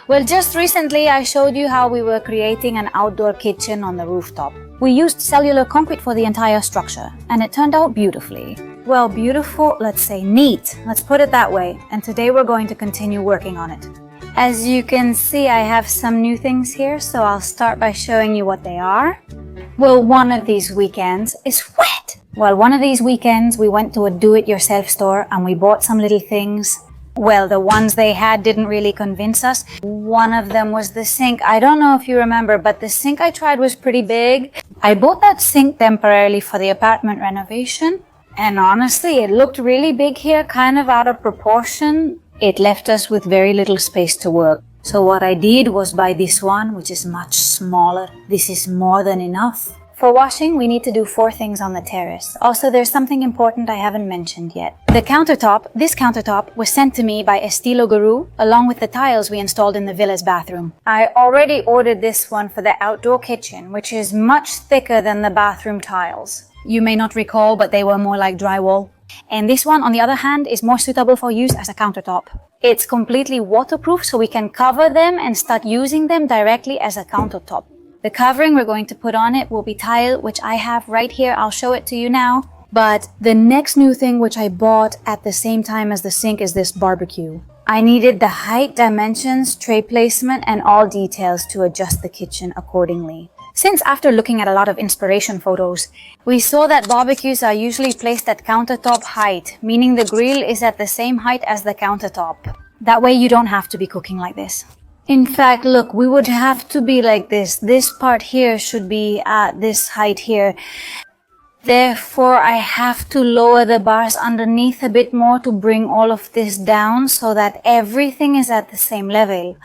Well, just recently I showed you how we were creating an outdoor kitchen on the rooftop. We used cellular concrete for the entire structure, and it turned out beautifully. Well, beautiful, let's say neat. Let's put it that way. And today we're going to continue working on it. As you can see, I have some new things here, so I'll start by showing you what they are. Well, one of these weekends is wet. Well, one of these weekends we went to a do-it-yourself store and we bought some little things. Well, the ones they had didn't really convince us. One of them was the sink. I don't know if you remember, but the sink I tried was pretty big. I bought that sink temporarily for the apartment renovation. And honestly, it looked really big here, kind of out of proportion. It left us with very little space to work. So what I did was buy this one, which is much smaller. This is more than enough. For washing, we need to do 4 things on the terrace. Also, there's something important I haven't mentioned yet. The countertop, this countertop, was sent to me by Estilo Guru, along with the tiles we installed in the villa's bathroom. I already ordered this one for the outdoor kitchen, which is much thicker than the bathroom tiles. You may not recall, but they were more like drywall. And this one, on the other hand, is more suitable for use as a countertop. It's completely waterproof, so we can cover them and start using them directly as a countertop. The covering we're going to put on it will be tile, which I have right here. I'll show it to you now. But the next new thing which I bought at the same time as the sink is this barbecue. I needed the height, dimensions, tray placement, and all details to adjust the kitchen accordingly. Since after looking at a lot of inspiration photos, we saw that barbecues are usually placed at countertop height, meaning the grill is at the same height as the countertop. That way you don't have to be cooking like this. In fact, look, we would have to be like this. This part here should be at this height here. Therefore, I have to lower the bars underneath a bit more to bring all of this down so that everything is at the same level.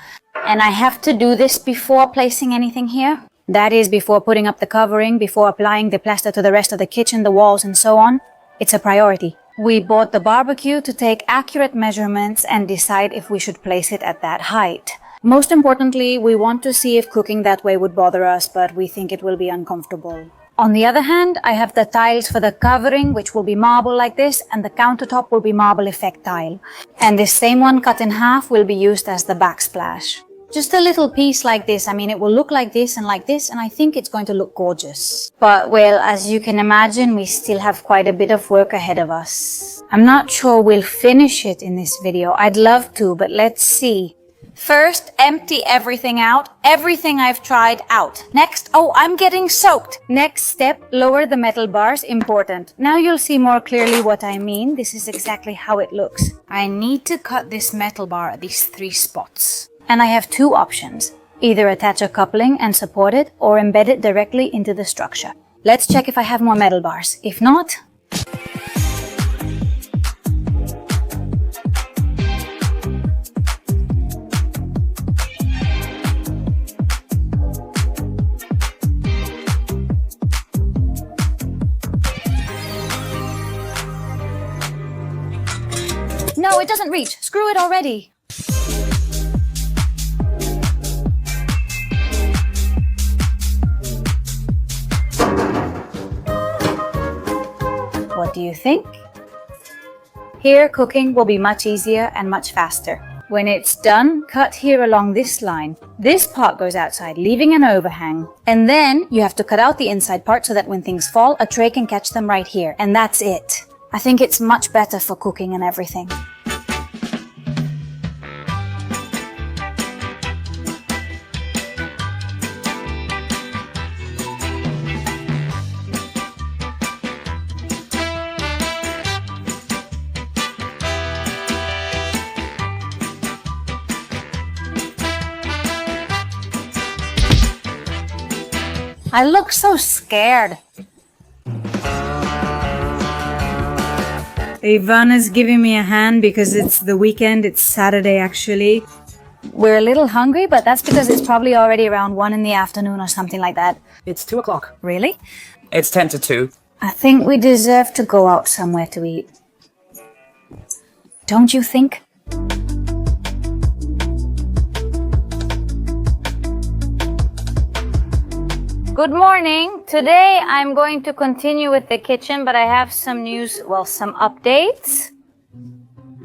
And I have to do this before placing anything here. That is, before putting up the covering, before applying the plaster to the rest of the kitchen, the walls, and so on. It's a priority. We bought the barbecue to take accurate measurements and decide if we should place it at that height. Most importantly, we want to see if cooking that way would bother us, but we think it will be uncomfortable. On the other hand, I have the tiles for the covering, which will be marble like this, and the countertop will be marble effect tile. And this same one cut in half will be used as the backsplash. Just a little piece like this. I mean, it will look like this, and I think it's going to look gorgeous. But, well, as you can imagine, we still have quite a bit of work ahead of us. I'm not sure we'll finish it in this video. I'd love to, but let's see. First, empty everything out. Everything I've tried out. Next, oh, I'm getting soaked. Next step, lower the metal bars. Important. Now you'll see more clearly what I mean. This is exactly how it looks. I need to cut this metal bar at these 3 spots. And I have 2 options. Either attach a coupling and support it, or embed it directly into the structure. Let's check if I have more metal bars. If not, no, it doesn't reach. Screw it already. What do you think? Here, cooking will be much easier and much faster. When it's done, cut here along this line. This part goes outside, leaving an overhang. And then you have to cut out the inside part so that when things fall, a tray can catch them right here. And that's it. I think it's much better for cooking and everything. I look so scared. Ivan is giving me a hand because it's the weekend. It's Saturday, actually. We're a little hungry, but that's because it's probably already around 1 in the afternoon or something like that. It's 2 o'clock. Really? It's 10 to 2. I think we deserve to go out somewhere to eat. Don't you think? Good morning. Today I'm going to continue with the kitchen, but I have some news, well, some updates.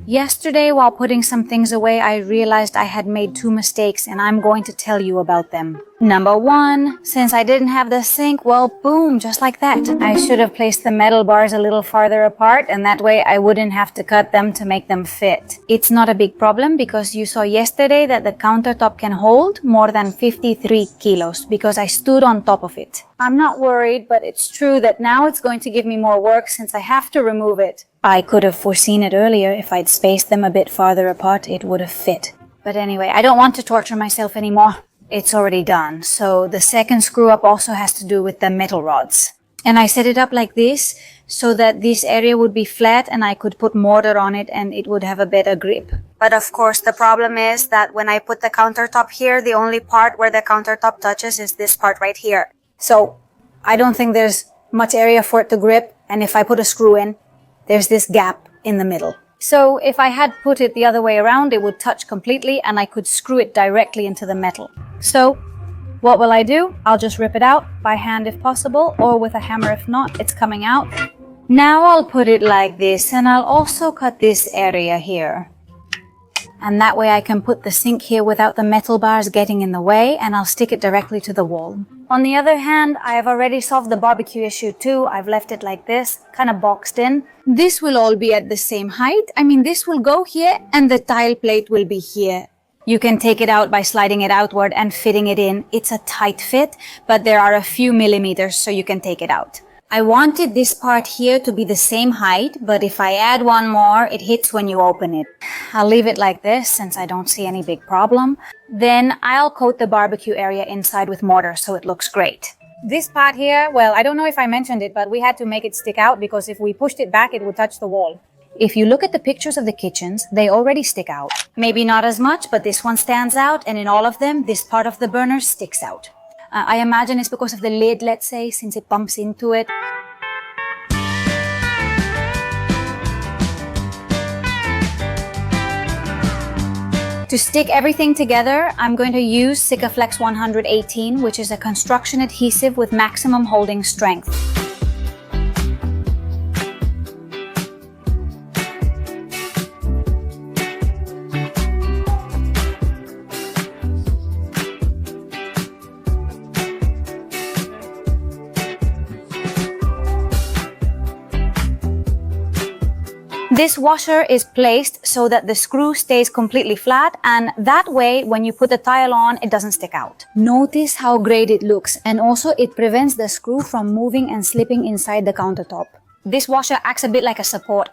Yesterday, while putting some things away, I realized I had made 2 mistakes and I'm going to tell you about them. Number 1, since I didn't have the sink, well, boom, just like that. I should have placed the metal bars a little farther apart and that way I wouldn't have to cut them to make them fit. It's not a big problem because you saw yesterday that the countertop can hold more than 53 kilos because I stood on top of it. I'm not worried, but it's true that now it's going to give me more work since I have to remove it. I could have foreseen it earlier. If I'd spaced them a bit farther apart, it would have fit. But anyway, I don't want to torture myself anymore. It's already done. So the second screw up also has to do with the metal rods. And I set it up like this so that this area would be flat and I could put mortar on it and it would have a better grip. But of course, the problem is that when I put the countertop here, the only part where the countertop touches is this part right here. So I don't think there's much area for it to grip. And if I put a screw in, there's this gap in the middle. So if I had put it the other way around, it would touch completely and I could screw it directly into the metal. So what will I do? I'll just rip it out by hand if possible, or with a hammer if not, it's coming out. Now I'll put it like this and I'll also cut this area here. And that way I can put the sink here without the metal bars getting in the way and I'll stick it directly to the wall. On the other hand, I have already solved the barbecue issue too. I've left it like this, kind of boxed in. This will all be at the same height. I mean, this will go here and the tile plate will be here. You can take it out by sliding it outward and fitting it in. It's a tight fit, but there are a few millimeters so you can take it out. I wanted this part here to be the same height, but if I add one more, it hits when you open it. I'll leave it like this since I don't see any big problem. Then I'll coat the barbecue area inside with mortar so it looks great. This part here, well, I don't know if I mentioned it, but we had to make it stick out because if we pushed it back, it would touch the wall. If you look at the pictures of the kitchens, they already stick out. Maybe not as much, but this one stands out, and in all of them, this part of the burner sticks out. I imagine it's because of the lid, let's say, since it bumps into it. To stick everything together, I'm going to use Sikaflex 118, which is a construction adhesive with maximum holding strength. This washer is placed so that the screw stays completely flat, and that way when you put the tile on, it doesn't stick out. Notice how great it looks, and also it prevents the screw from moving and slipping inside the countertop. This washer acts a bit like a support.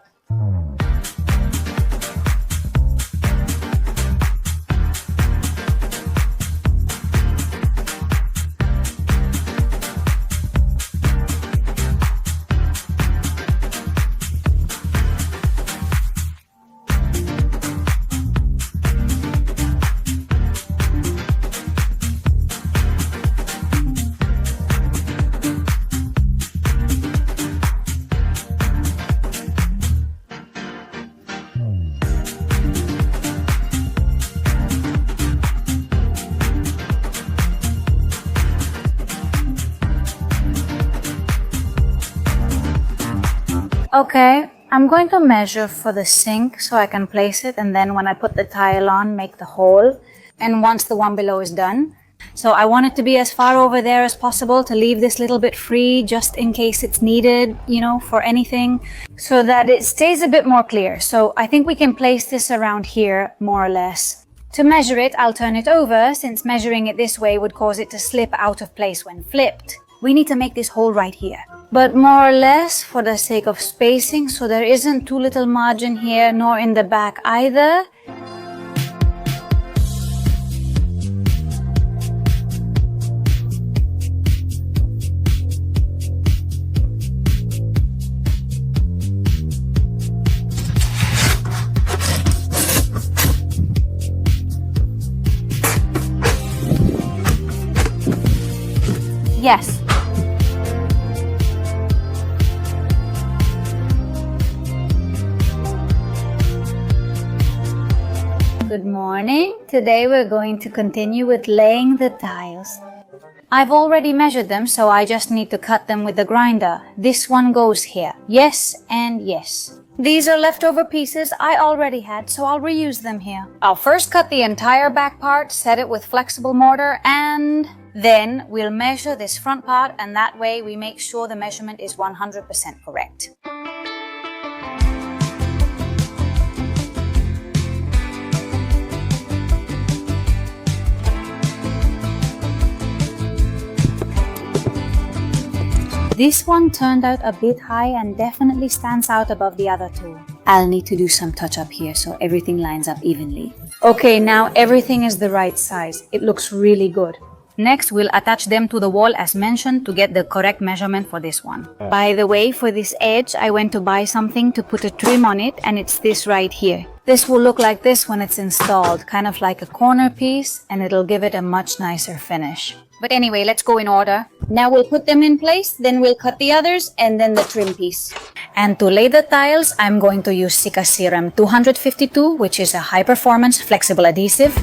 Okay, I'm going to measure for the sink so I can place it, and then when I put the tile on, make the hole, and once the one below is done. So I want it to be as far over there as possible to leave this little bit free just in case it's needed, you know, for anything, so that it stays a bit more clear. So I think we can place this around here more or less. To measure it, I'll turn it over since measuring it this way would cause it to slip out of place when flipped. We need to make this hole right here. But more or less for the sake of spacing, so there isn't too little margin here nor in the back either. Yes. Good morning. Today we're going to continue with laying the tiles. I've already measured them, so I just need to cut them with the grinder. This one goes here. Yes and yes. These are leftover pieces I already had, so I'll reuse them here. I'll first cut the entire back part, set it with flexible mortar, and then we'll measure this front part, and that way we make sure the measurement is 100% correct. This one turned out a bit high and definitely stands out above the other two. I'll need to do some touch up here so everything lines up evenly. Okay, now everything is the right size. It looks really good. Next, we'll attach them to the wall as mentioned to get the correct measurement for this one. By the way, for this edge, I went to buy something to put a trim on it, and it's this right here. This will look like this when it's installed, kind of like a corner piece, and it'll give it a much nicer finish. But anyway, let's go in order. Now we'll put them in place, then we'll cut the others, and then the trim piece. And to lay the tiles, I'm going to use Sika Serum 252, which is a high-performance flexible adhesive.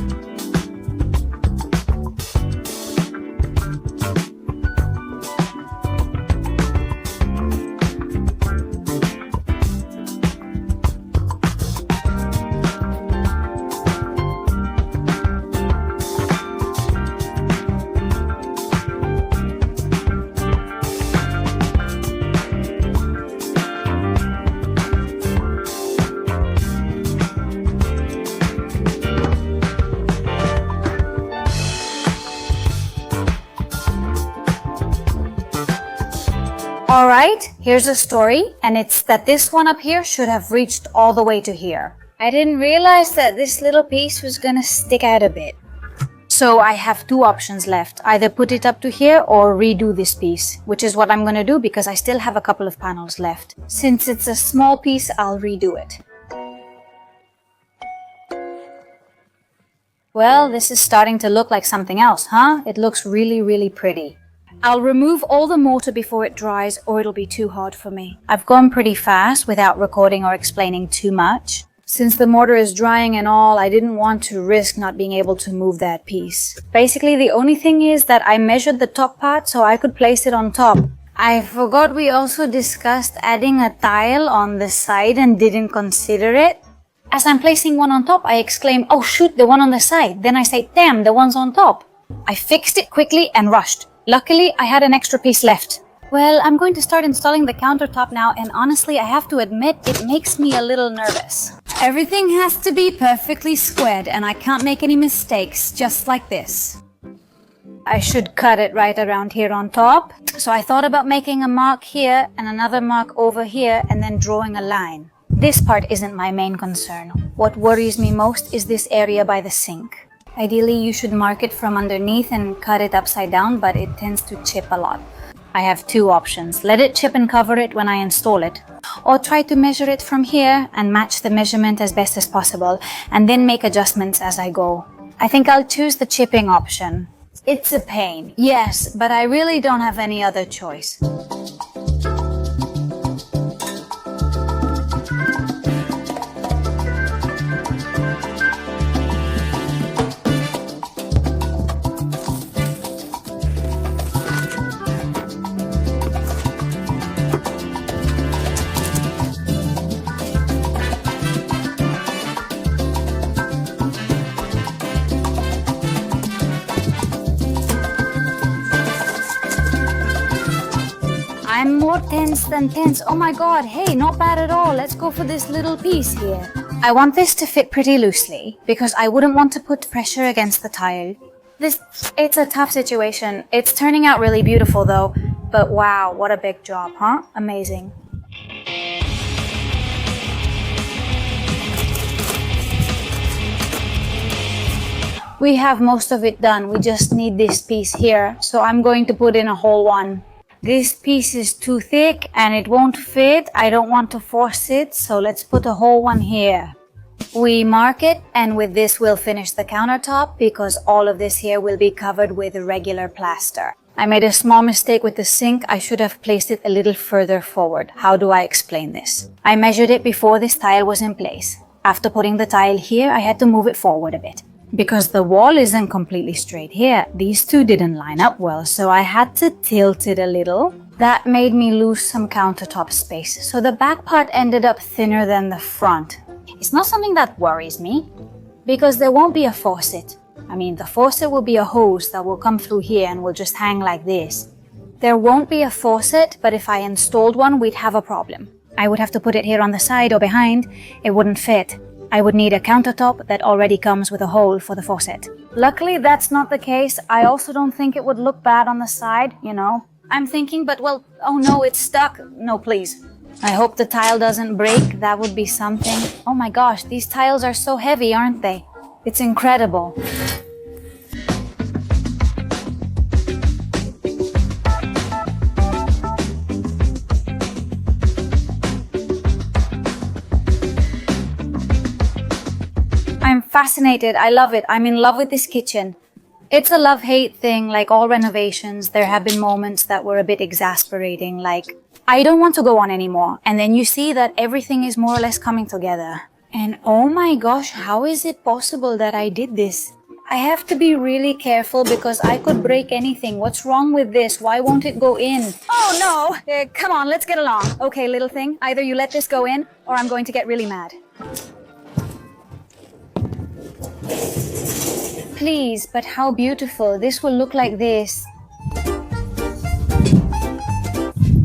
Alright, here's a story, and it's that this one up here should have reached all the way to here. I didn't realize that this little piece was gonna stick out a bit. So I have two options left, either put it up to here or redo this piece, which is what I'm gonna do because I still have a couple of panels left. Since it's a small piece, I'll redo it. Well, this is starting to look like something else, huh? It looks really, really pretty. I'll remove all the mortar before it dries or it'll be too hard for me. I've gone pretty fast without recording or explaining too much. Since the mortar is drying and all, I didn't want to risk not being able to move that piece. Basically, the only thing is that I measured the top part so I could place it on top. I forgot we also discussed adding a tile on the side and didn't consider it. As I'm placing one on top, I exclaim, "Oh shoot, the one on the side." Then I say, "Damn, the one's on top." I fixed it quickly and rushed. Luckily, I had an extra piece left. Well, I'm going to start installing the countertop now, and honestly, I have to admit, it makes me a little nervous. Everything has to be perfectly squared, and I can't make any mistakes, just like this. I should cut it right around here on top. So I thought about making a mark here and another mark over here, and then drawing a line. This part isn't my main concern. What worries me most is this area by the sink. Ideally, you should mark it from underneath and cut it upside down, but it tends to chip a lot. I have two options. Let it chip and cover it when I install it, or try to measure it from here and match the measurement as best as possible, and then make adjustments as I go. I think I'll choose the chipping option. It's a pain, yes, but I really don't have any other choice. I'm more tense than tense. Oh my god, hey, not bad at all. Let's go for this little piece here. I want this to fit pretty loosely because I wouldn't want to put pressure against the tile. It's a tough situation. It's turning out really beautiful though. But wow, what a big job, huh? Amazing. We have most of it done. We just need this piece here. So I'm going to put in a whole one. This piece is too thick and it won't fit. I don't want to force it, so let's put a whole one here. We mark it, and with this we'll finish the countertop because all of this here will be covered with regular plaster. I made a small mistake with the sink. I should have placed it a little further forward. How do I explain this? I measured it before this tile was in place. After putting the tile here, I had to move it forward a bit. Because the wall isn't completely straight here, these two didn't line up well, so I had to tilt it a little. That made me lose some countertop space, so the back part ended up thinner than the front. It's not something that worries me, because there won't be a faucet. I mean, the faucet will be a hose that will come through here and will just hang like this. There won't be a faucet, but if I installed one, we'd have a problem. I would have to put it here on the side or behind. It wouldn't fit. I would need a countertop that already comes with a hole for the faucet. Luckily, that's not the case. I also don't think it would look bad on the side, you know. I'm thinking, but well, oh no, it's stuck. No, please. I hope the tile doesn't break. That would be something. Oh my gosh, these tiles are so heavy, aren't they? It's incredible. I'm fascinated. I love it. I'm in love with this kitchen. It's a love-hate thing, like all renovations. There have been moments that were a bit exasperating, like, I don't want to go on anymore. And then you see that everything is more or less coming together. And oh my gosh, how is it possible that I did this? I have to be really careful because I could break anything. What's wrong with this? Why won't it go in? Oh no! Come on, let's get along. Okay, little thing, either you let this go in or I'm going to get really mad. Please, but how beautiful. This will look like this.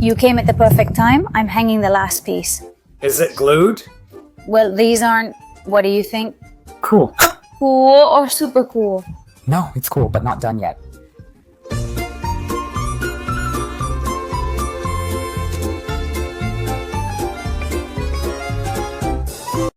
You came at the perfect time. I'm hanging the last piece. Is it glued? Well, these aren't... What do you think? Cool. Cool or super cool? No, it's cool, but not done yet.